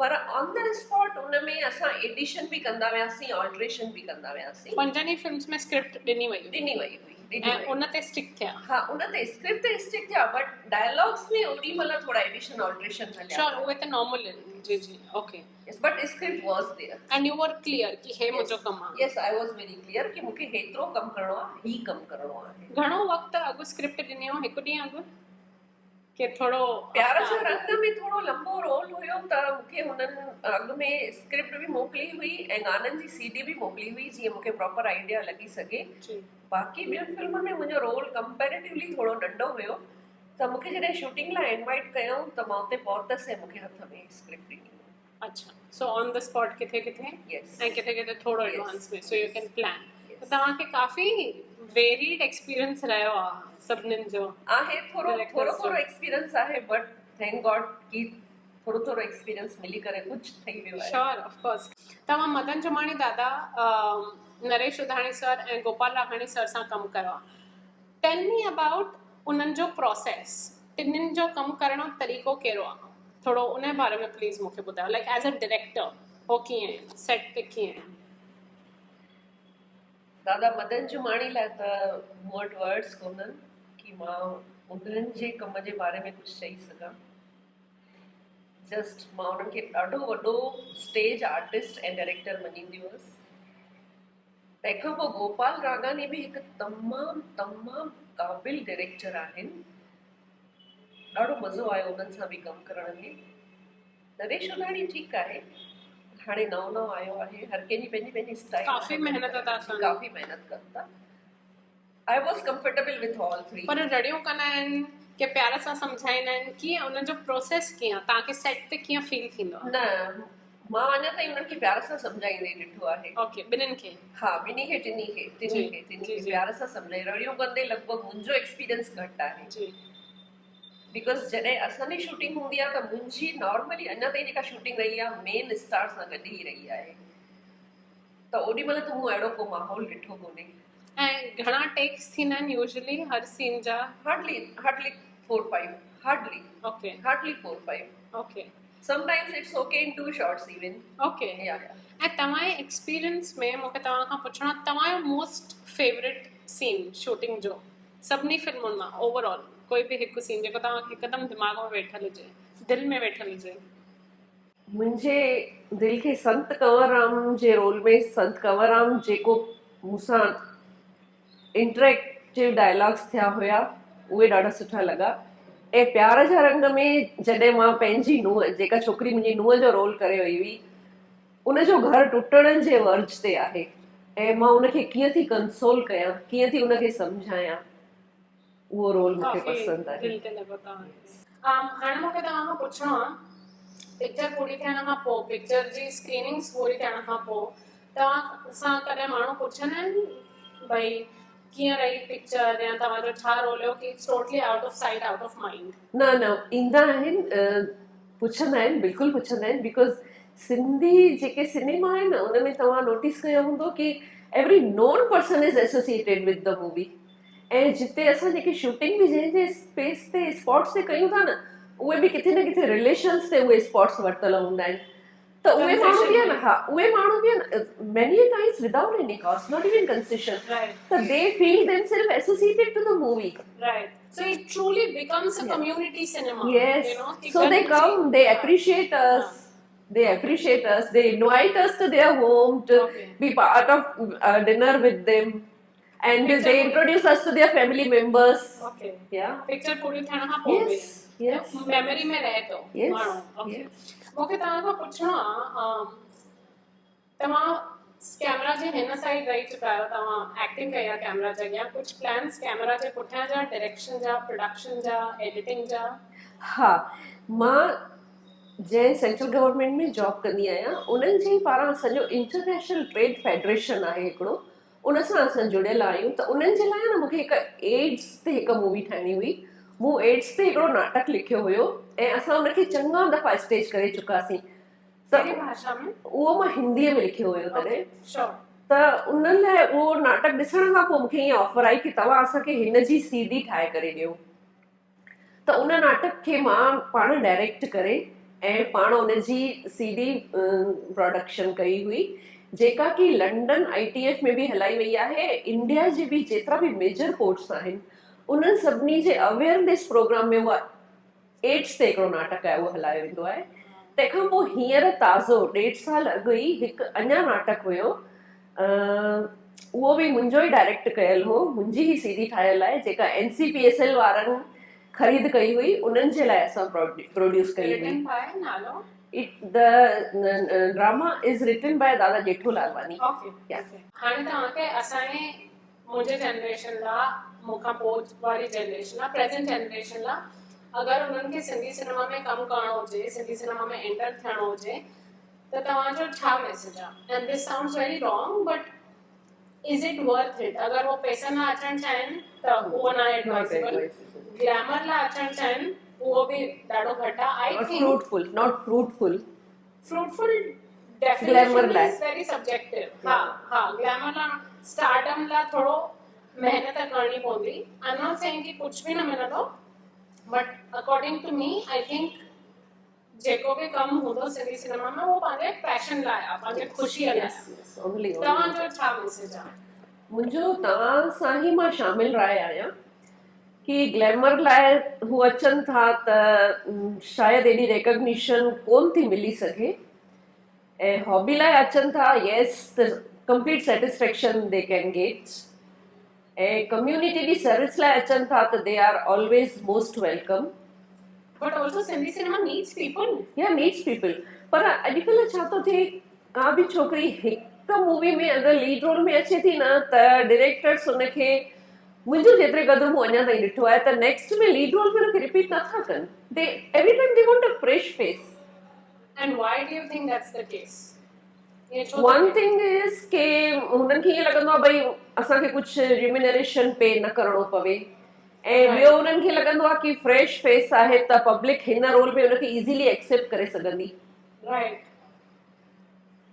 पर ऑन द स्पॉट उन में असां एडिशन बि कंदा वियासीं, ऑल्ट्रेशन बि कंदा वियासीं। 5 फिल्म्स में स्क्रिप्ट ॾिनी वई ॾिनी वई हुई ऐं उन ते स्टिक थिया? हा उन ते स्क्रिप्ट ते स्टिक थिया, बट डायलॉग्स में ओॾी महिल थोरा एडिशन ऑल्ट्रेशन हलिया। श्योर उहे त नॉर्मल आहिनि। जी जी okay but script was there and you were clear कि हे मुंहिंजो कमु आहे? Yes I was very clear कि मूंखे हेतिरो कमु करिणो आहे, ही कमु करिणो आहे। घणो वक़्तु अॻु स्क्रिप्ट ॾिनी हो? 1 ॾींहुं अॻु कि थोरो? प्यार जा रंग में थोरो लंबो रोल हुयो त मूंखे हुननि अॻु में स्क्रिप्ट बि मोकिली हुई ऐं गाननि जी सीडी बि मोकिली हुई जीअं मूंखे प्रॉपर आइडिया लॻी सघे। बाक़ी ॿियुनि फिल्मुनि में मुंहिंजो रोल कंपेरेटिवली थोरो नंढो हुयो, त मूंखे जॾहिं शूटिंग लाइ इनवाइट कयऊं त मां उते पहुतसि ऐं मूंखे हथ में स्क्रिप्ट ॾिनी। अच्छा, सो ऑन द स्पॉट किथे किथे Yes. ऐं किथे किथे थोरो Yes. एडवांस में, so you can plan. Yes. त तव्हांखे काफ़ी वेरिड एक्सपीरियंस रहियो आहे सभिनीनि जो। आहे थोरो Directors थोरो जो। थोरो एक्सपीरियंस आहे, बट थैंक गॉड कि थोरो थोरो एक्सपीरियंस मिली करे कुझु ठही वियो आहे। Sure, of course. तव्हां मदन चुमाणी दादा, नरेश उधाणी सर ऐं गोपाल राघाणी सर सां कमु कयो आहे। टेल मी अबाउट उन्हनि जो प्रोसेस, टिनिनि जो कमु करण जो तरीक़ो कहिड़ो आहे, थोरो उन जे बारे में प्लीज़ मूंखे ॿुधायो, लाइक एज अ डायरेक्टर हो कीअं आहिनि, सेट ते कीअं आहिनि। दादा मदन जुमाणी लाइ त मूं वटि वर्ड्स कोन्हनि कि मां उन्हनि जे कम जे बारे में कुझु चई सघां। जस्ट मां उन्हनि खे ॾाढो वॾो स्टेज आर्टिस्ट ऐं डायरेक्टर मञींदी हुअसि। तंहिंखां पोइ गोपाल राघानी बि हिकु तमामु तमामु क़ाबिल डायरेक्टर आहिनि। ॾाढो मज़ो आयो उन्हनि सां बि कमु करण में। नरेश उधाणी ठीकु आहे, हाणे नओं नओं आयो आहे, हर कंहिंजी पंहिंजी पंहिंजी स्टाइल, काफ़ी महिनत था कनि। काफ़ी महिनत कनि था। I was comfortable with all three. पर रड़ियूं कंदा आहिनि कि प्यार सां सम्झाईंदा आहिनि, कीअं उनजो प्रोसेस कीअं आहे, तव्हांखे सेट ते कीअं फील थींदो आहे? न, मां अञा ताईं उन्हनि खे प्यार सां सम्झाईंदे ॾिठो आहे। ओके, ॿिन्हिनि खे? हा, ॿिन्ही खे टिनी जी, खे जी। प्यार सां सम्झाई। रड़ियूं कंदे लॻभॻि मुंहिंजो एक्सपीरियंस घटि आहे, जी। बिकॉज़ जॾहिं असांजी शूटिंग हूंदी आहे त मुंहिंजी नॉर्मली अञा ताईं जेका शूटिंग रही आहे मेन स्टार सां गॾु ई रही आहे, त ओॾी महिल त मूं अहिड़ो को माहौल ॾिठो कोन्हे। ऐं घणा टेक्स थींदा आहिनि यूजुअली हर सीन जा? Hardly 4-5, hardly okay 4-5। Okay sometimes it's okay in 2 shorts even. Okay. या ऐं तव्हांजे एक्सपीरियंस में मूंखे तव्हां खां पुछणो आहे, तव्हांजो मोस्ट फेवरेट सीन शूटिंग जो सभिनी फिल्मुनि मां ओवरऑल कोई बि हिकु सीन जेको तव्हांखे हिकदमि दिमाग़ में वेठल हुजे, दिलि में वेठल हुजे? मुंहिंजे दिलि खे संत कंवरराम जे रोल में संत कंवरराम जेको मूंसां इंटरेक्टिव डायलॉग्स थिया हुया उहे ॾाढा सुठा लॻा। ऐं प्यार जा रंग में जॾहिं मां पंहिंजी नुंहुं, जेका छोकिरी मुंहिंजी नुंहुं जो रोल करे वई हुई, उनजो घर टुटण जे वर्ज ते आहे ऐं मां उनखे कीअं थी कंसोल कयां, कीअं थी उनखे सम्झायां, उहो रोल मूंखे पसंदि आहे। दिलि ते लॻो तव्हांखे। हाणे मूंखे तव्हां खां पुछणो आहे, पिक्चर पूरी थियण खां पोइ, पिक्चर जी स्क्रीनिंग्स पूरी थियण खां पोइ तव्हां सां कॾहिं माण्हू पुछंदा आहिनि भई कीअं रही पिक्चर या तव्हांजो छा रोल हुयो, कि it's totally out of sight out of mind? न, ईंदा आहिनि, पुछंदा आहिनि, बिल्कुलु पुछंदा आहिनि, बिकॉज़ सिंधी जेके सिनेमा आहे न उन में तव्हां नोटिस कयो हूंदो कि every non person is associated with the movie. ऐं जिते असां जेकी शूटिंग बि जंहिंजे स्पेस ते स्पॉट्स ते कयूं था न, उहे बि किथे न किथे रिलेशन्स ते उहे स्पॉट्स वरितल हूंदा आहिनि। त उहे माण्हू बि आहिनि, हा उहे माण्हू बि आहिनि, many times without any cost, not even concession, त they feel themselves associated to the movie. Right. So it truly becomes a community cinema. Yes. You know, So they come, they appreciate us. They appreciate us. They invite us to their home to be part of dinner with them, and they introduce us to their family members. Okay. Yeah. Picture पूरी थियण खां पोइ भी Yes. Memory में रहे तो Yes. माण्हू। Okay. Yes. मूंखे तव्हां खां पुछणो आहे, तव्हां कैमरा जे हिन साइड रही चुका आहियो, तव्हां एक्टिंग कई आहे कैमरा जे अॻियां, कुझु प्लान्स कैमरा जे पुठियां जा, डायरेक्शन जा, प्रोडक्शन जा, एडिटिंग जा? हा, मां जंहिं सेंट्रल गवर्नमेंट में जॉब कंदी आहियां उन्हनि जे पारां सॼो इंटरनेशनल ट्रेड फेडरेशन आहे हिकिड़ो, उन सां असां जुड़ियल आहियूं। त उन्हनि जे लाइ न मूंखे हिकु एड्स ते हिकु मूवी ठाहिणी हुई। मूं एड्स ते हिकिड़ो नाटक लिखियो हुयो ऐं असां उनखे चङा दफ़ा स्टेज करे चुकासीं। कहिड़ी भाषा में? उहो मां हिंदीअ में लिखियो हुयो तॾहिं। Sure. त उन्हनि लाइ उहो नाटक ॾिसण खां पोइ मूंखे ईअं ऑफर आई कि तव्हां असांखे हिन जी CD ठाहे करे ॾियो। त उन नाटक खे मां पाण डायरेक्ट करे ऐं पाण उनजी CD प्रोडक्शन कई हुई, जेका कि लंडन ITF में बि हलाई वई आहे। इंडिया जे बि जेतिरा बि मेजर पोर्ट्स आहिनि उन्हनि सभिनी जे अवेयरनेस प्रोग्राम में उहा एड्स ते हिकिड़ो नाटक आहे, उहो हलायो वेंदो आहे। तंहिंखां पोइ हींअर ताज़ो 1.5 साल अॻु ई हिकु अञा नाटक हुयो, उहो बि मुंहिंजो ई डायरेक्ट कयल हो, मुंहिंजी ई CD ठाहियल आहे, जेका NCPSL वारनि ख़रीद कई हुई, उन्हनि जे लाइ असां प्रोड्यूस कई हुई। नालो? The drama is written by दादा जेठू लालवानी। हाणे तव्हांखे असांजे मुंहिंजे जनरेशन लाइ, मूंखां पोइ वारी जनरेशन लाइ, प्रेज़ेंट जनरेशन लाइ, अगरि उन्हनि खे सिंधी सिनेमा में कमु करणो हुजे, सिंधी सिनेमा में एंटर थियणो हुजे, त तव्हांजो छा मैसेज आहे? And this sounds very wrong but is it worth it? अगर वो पैसा ना अचण चाहिनि त उहो न एडवाइसेबल, ग्लैमर लाइ अचण चाहिनि उहो बि ॾाढो घटि आहे। I think not fruitful fruitful Glamour definition लाइ। Is very subjective. हा ग्लैमर लाइ, स्टारडम लाइ थोरो महिनत करणी पवंदी। आई एम नॉट सेइंग कि कुछ भी न मिलंदो, but according to me I think जेको बि कमु हूंदो सिंधी सिनेमा में उहो पंहिंजे पैशन लाइ आहे, पंहिंजे ख़ुशीअ लाइ। तव्हांजो छा मैसेज आहे? मुंहिंजो तव्हां सां ई मां शामिल राय आहियां कि ग्लैमर लाइ हू अचनि था त शायदि एॾी रिकग्निशन कोन थी मिली सघे, ऐं हॉबी लाइ अचनि था, यस त complete satisfaction they can get, ऐं कम्युनिटी जी सर्विस लाइ अचनि था त they are always most welcome. But also Sindhi cinema needs people. या नीड्स पीपल, पर अॼुकल्ह छा थो थिए, का बि छोकिरी हिकु मूवी में अगरि लीड रोल में अचे थी न त डायरेक्टर्स हुनखे, मुंहिंजो जेतिरे क़दुरु मूं अञा ताईं ॾिठो आहे, त नेक्स्ट में लीड रोल में हुनखे रिपीट नथा कनि। They every time they want a fresh face. And why do you think that's the case? One thing is के उन्हनि खे ईअं लॻंदो आहे भई असांखे कुझु रिम्यूनरेशन पे न करणो पवे, ऐं ॿियो उन्हनि खे लॻंदो आहे कि फ्रेश फेस आहे त पब्लिक हिन रोल में उनखे इज़ीली एक्सेप्ट करे सघंदी। राइट,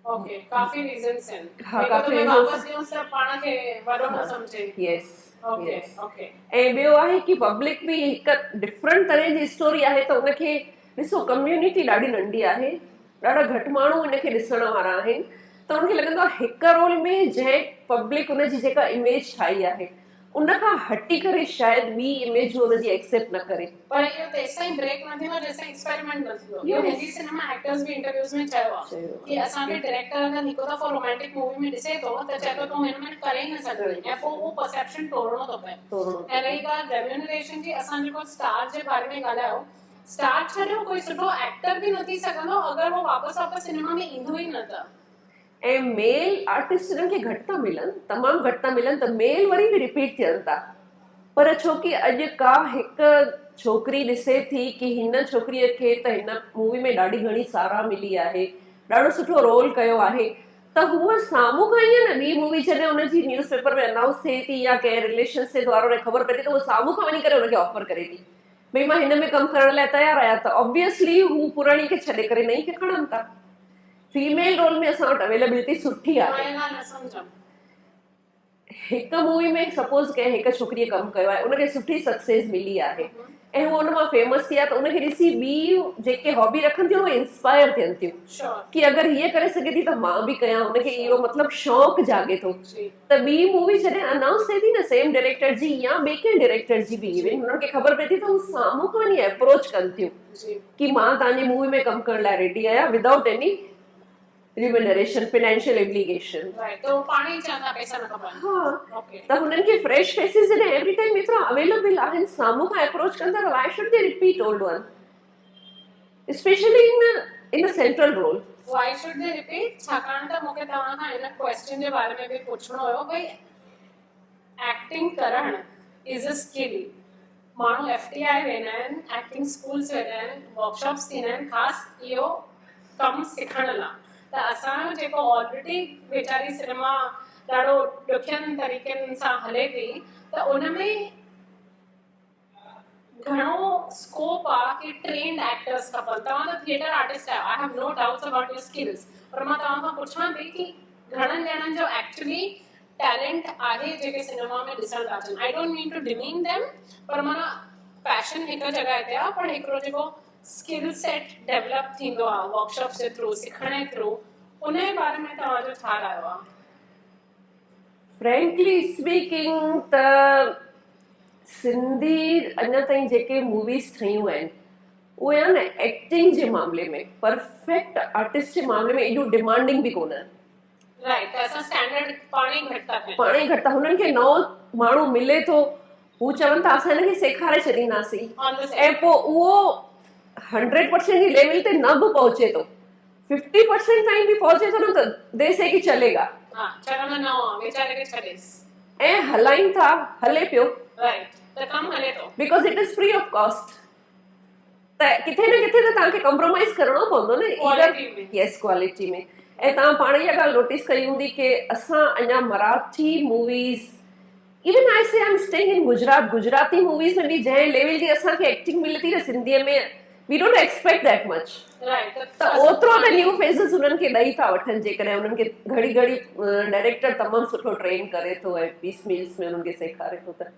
ओके, काफ़ी रीज़न्स आहिनि। हा, काफ़ी रीज़न्स। वापस ॾियूं त पाण खे वॾो न सम्झे। यस, ओके ओके। ऐं ॿियो आहे कि पब्लिक बि हिकु डिफरेंट तरह जी स्टोरी आहे त उनखे ॾिसो, कम्युनिटी ॾाढी नंढी आहे, ॾाढा घटि माण्हू इनखे ॾिसण वारा आहिनि, त उनखे लॻंदो आहे हिकु रोल में जंहिं पब्लिक उनजी जेका इमेज ठाही आहे उनखां हटी करे शायदि ॿी इमेज उनजी एक्सेप्ट न करे। पर इहो तेसिताईं ब्रेक न थींदो जेसिताईं एक्सपेरिमेंट न थींदो। इहो हिंदी सिनेमा एक्टर्स बि इंटरव्यूज़ में चयो आहे कि असांखे डायरेक्टर अगरि हिकु दफ़ो रोमांटिक मूवी में ॾिसे थो त चए थो तूं हिन में करे ई न सघंदी, ऐं पोइ उहो परसेप्शन तोड़णो थो पए। ऐं रही ॻाल्हि रेम्यूनरेशन जी, असां जेको स्टार जे बारे में ॻाल्हायो, स्टार छॾियो कोई सुठो एक्टर बि न थी सघंदो अगरि उहो वापसि सिनेमा में ईंदो ई न त। ऐं मेल आर्टिस्ट हिननि खे घटि था मिलनि, तमामु घटि था मिलनि, त मेल वरी बि रिपीट थियनि था। पर छोकी अॼु का हिकु छोकिरी ॾिसे थी कि हिन छोकिरीअ खे त हिन मूवी में ॾाढी घणी साराह मिली आहे, ॾाढो सुठो रोल कयो आहे, त हूअ साम्हूं खां ईअं न ॿी मूवी जॾहिं हुनजी न्यूज़ पेपर में अनाउंस थिए थी या कंहिं रिलेशन जे द्वारा हुनखे ख़बर पए थी, त उहो साम्हूं खां वञी करे हुनखे ऑफर करे थी भई मां हिन में कमु करण लाइ तयारु आहियां, त ऑब्वियसली हू पुराणी खे छॾे करे नई खे खणनि था। फीमेल रोल में असां वटि अवेलेबिलिटी सुठी आहे। हिकु मूवी में सपोज कंहिं हिकु छोकिरीअ कमु कयो आहे, उनखे सुठी सक्सेस मिली आहे ऐं हू उन मां फेमस थी आहे, त उनखे ॾिसी ॿी जेके हॉबी रखनि थियूं उहे इंस्पायर थियनि थियूं कि अगरि हीअ करे सघे थी त मां बि कयां, उनखे इहो मतिलबु शौक़ु जागे थो। त ॿी मूवी जॾहिं अनाउंस थिए थी न सेम डायरेक्टर जी या ॿिए कंहिं डायरेक्टर जी बि, इवन हुननि खे ख़बर पए थी त हू साम्हूं खां वञी अप्रोच कनि थियूं कि मां तव्हांजी मूवी में कमु करण लाइ रेडी आहियां विदाउट एनी रिम्यूनरेशन, फाइनेंशियल एब्लिगेशन। तो पाणी चाहता पैसा न खपनि। हाँ, त हुननि खे फ्रेश फेसिस जॾहिं एवरी टाइम एतिरा अवेलेबल आहिनि, साम्हूं खां अप्रोच कनि था, त why should they repeat old one, specially in a central role. Why should they repeat? छाकाणि त मूंखे तव्हां खां इन क्वेश्चन जे बारे में बि पुछणो हुयो भई एक्टिंग करण इज़ अ स्किल। माण्हू FTI वेंदा आहिनि, एक्टिंग स्कूल्स वेंदा आहिनि, वर्कशॉप्स थींदा आहिनि ख़ासि इहो कमु सिखण लाइ। त असांजो जेको ऑलरेडी वेचारी सिनेमा ॾाढो ॾुखियनि तरीक़नि सां हले थी, त उनमें घणो स्कोप आहे कि ट्रेन्ड एक्टर्स खपनि। तव्हां त थिएटर आर्टिस्ट आहियो, I have no doubts about your skills, पर मां तव्हां खां पुछां थी कि घणनि ॼणनि जो एक्चुअली टैलेंट आहे जेके सिनेमा में ॾिसण था अचनि। I don't mean to demean them, पर माना पैशन हिकु जॻह ते आहे, पर हिकिड़ो जेको स्किल सेट डेवलप थींदो आहे वर्कशॉप्स जे थ्रू, सिखण जे थ्रू, उन जे बारे में तव्हांजो छा राय आहे? फ्रेंकली स्पीकिंग त सिंधी अञा ताईं जेके मूवीज़ ठहियूं आहिनि उहे आहे न एक्टिंग जे मामले में, परफेक्ट आर्टिस्ट जे मामले में एॾियूं डिमांडिंग बि कोन आहिनि। राइट, असां स्टैंडर्ड पाण ई घटि था कयूं। पाण ई घटि था, हुननि खे नओं माण्हू मिले थो, हू चवनि था असां हिनखे सेखारे छॾींदासीं, ऐं पोइ उहो 100% जी लेवल ते न बि पहुचे थो, 50% ताईं बि पहुचे थो न, त देसे की चलेगा। चवंदा न वेचारे खे छॾेसि, ऐं हलाइनि था, हले पियो। राइट, त कमु हले थो, because it is free of cost. त किथे न किथे त तव्हांखे कॉम्प्रोमाइज़ करिणो पवंदो न Quality में। यस क्वालिटी में। ऐं तव्हां पाण इहा ॻाल्हि नोटिस कई हूंदी कि असां अञा मराठी मूवीज़ इवन आई से I am staying in Gujarat Gujarati movies में बि जंहिं लेवल जी असांखे एक्टिंग मिले थी न सिंधीअ में we don't expect that much. Right त ओतिरो त न्यू फेसिस उन्हनि खे ॾेई था वठनि जेकॾहिं उन्हनि खे घड़ी घड़ी डायरेक्टर तमामु सुठो ट्रेन करे थो ऐं पीस मील्स में उन्हनि खे सेखारे थो त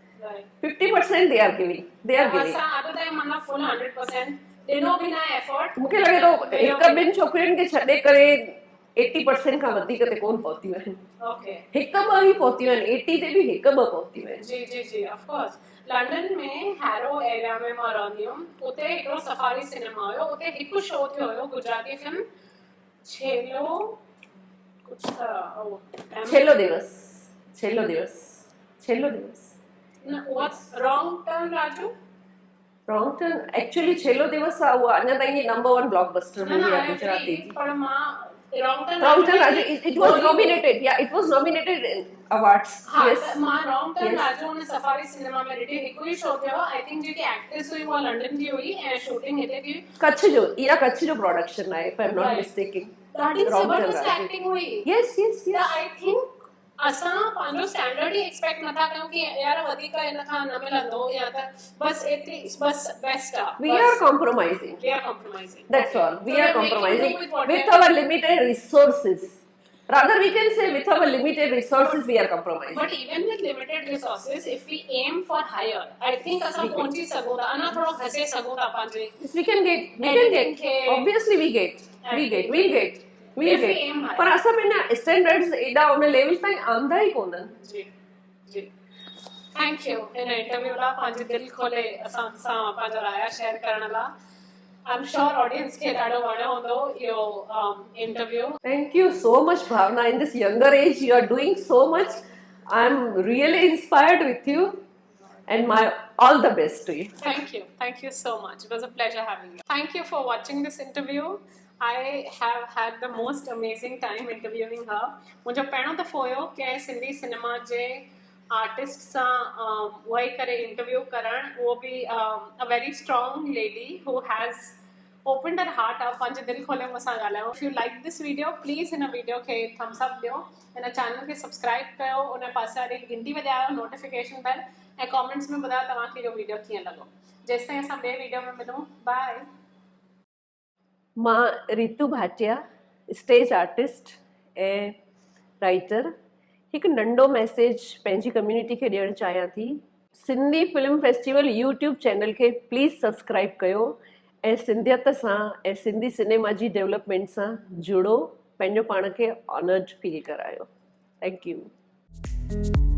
50% दे आर गिविंग असां अॼु ताईं माना फुल 100% ॾिनो बि न एफर्ट। मूंखे लॻे थो हिकु ॿिनि छोकिरियुनि खे छॾे करे 80% खां वधीक ते कोन पहुतियूं आहिनि। ओके हिकु ॿ ई पहुतियूं आहिनि 80 ते बि हिकु ॿ पहुतियूं आहिनि। जी जी जी ऑफ कोर्स। लंडन में हैरो एरिया में मां रहंदी हुयमि, उते हिकिड़ो सफारी सिनेमा हुयो, उते हिकु शो थियो हुयो गुजराती फिल्म छेलो कुछ छेलो Divas Chhello Divas Chhello Divas what's wrong turn Raju. Wrong turn actually Chhello Divas आहे उहा अञा ताईं नंबर 1 ब्लॉकबस्टर मूवी आहे गुजराती जी। पर मां wrong Wrong turn Turn Raju, it was nominated. Yeah, it was nominated in awards. हाँ, Yes. मां रॉन्ग टर्न Yes. राजू ने सफारी सिनेमा में ॾिठी, हिकु ई शो थियो। आई थिंक जेकी एक्ट्रेस हुई उहा लंडन जी हुई ऐं शूटिंग हिते थी। कच्छ जो इहा कच्छ जो प्रोडक्शन आहे if I'm not Right. mistaken. ॾाढी Wrong Turn ज़बरदस्त Raju. एक्टिंग हुई। Yes, yes, त yes. आई थिंक असां पंहिंजो स्टैंडर्ड ई एक्सपेक्ट नथा कयूं कि यार वधीक इन खां न मिलंदो या त बस एतिरी बस बेस्ट आहे। We are compromising. We are compromising. That's all. We So are we're making compromising do with what with we are. our limited resources. Rather, we can say with our limited resources, we are compromising. But even with limited resources, if we aim for higher, I think असां पहुंची सघूं था, अञा थोरो घसे सघूं था पंहिंजे। Yes, we can get. We can Editing get. खे- Obviously, we get. We get. We'll get. We'll If we get. aim high. पर असां में न स्टैंडर्ड्स एॾा उन लेवल ताईं आंदा ई कोन्हनि। जी जी थैंक यू इन इंटरव्यू लाइ पंहिंजी दिलि खोले असां सां पंहिंजा राया शेयर करण लाइ। आई एम श्योर ऑडियंस खे ॾाढो वणियो हूंदो इहो interview. Thank you so much, Bhavna. In this younger age, you are doing so much. I'm really inspired with you, and my all the best to you. Thank you so much. It was a pleasure having you. Thank you for watching this interview. I have had the most amazing time interviewing her. मुंहिंजो पहिरियों दफ़ो हुयो कि Sindhi cinema जे artist सां वेही करे interview करण, उहो बि a very strong lady who has opened her heart up, पंहिंजी दिलि खोले मूंसां ॻाल्हायो। If you like this video, please हिन वीडियो खे thumbs up ॾियो, हिन चैनल खे सब्सक्राइब कयो, उन पासे वारी घंटी वॼायो, नोटिफिकेशन बेल, ऐं कमेंट्स में ॿुधायो तव्हांखे इहो वीडियो कीअं लॻो। जेसि ताईं असां ॿिए वीडियो में मिलूं, बाय। मां रितु भाटिया स्टेज आर्टिस्ट ऐं राइटर हिकु नंढो मैसेज पंहिंजी कम्युनिटी खे ॾियणु चाहियां थी। Sindhi film festival YouTube channel खे प्लीज़ सब्सक्राइब कयो ऐं सिंधियत सां ऐं सिंधी सिनेमा जी डेवलपमेंट सां जुड़ो, पंहिंजो पाण खे ऑनर्ड फील करायो। Thank U.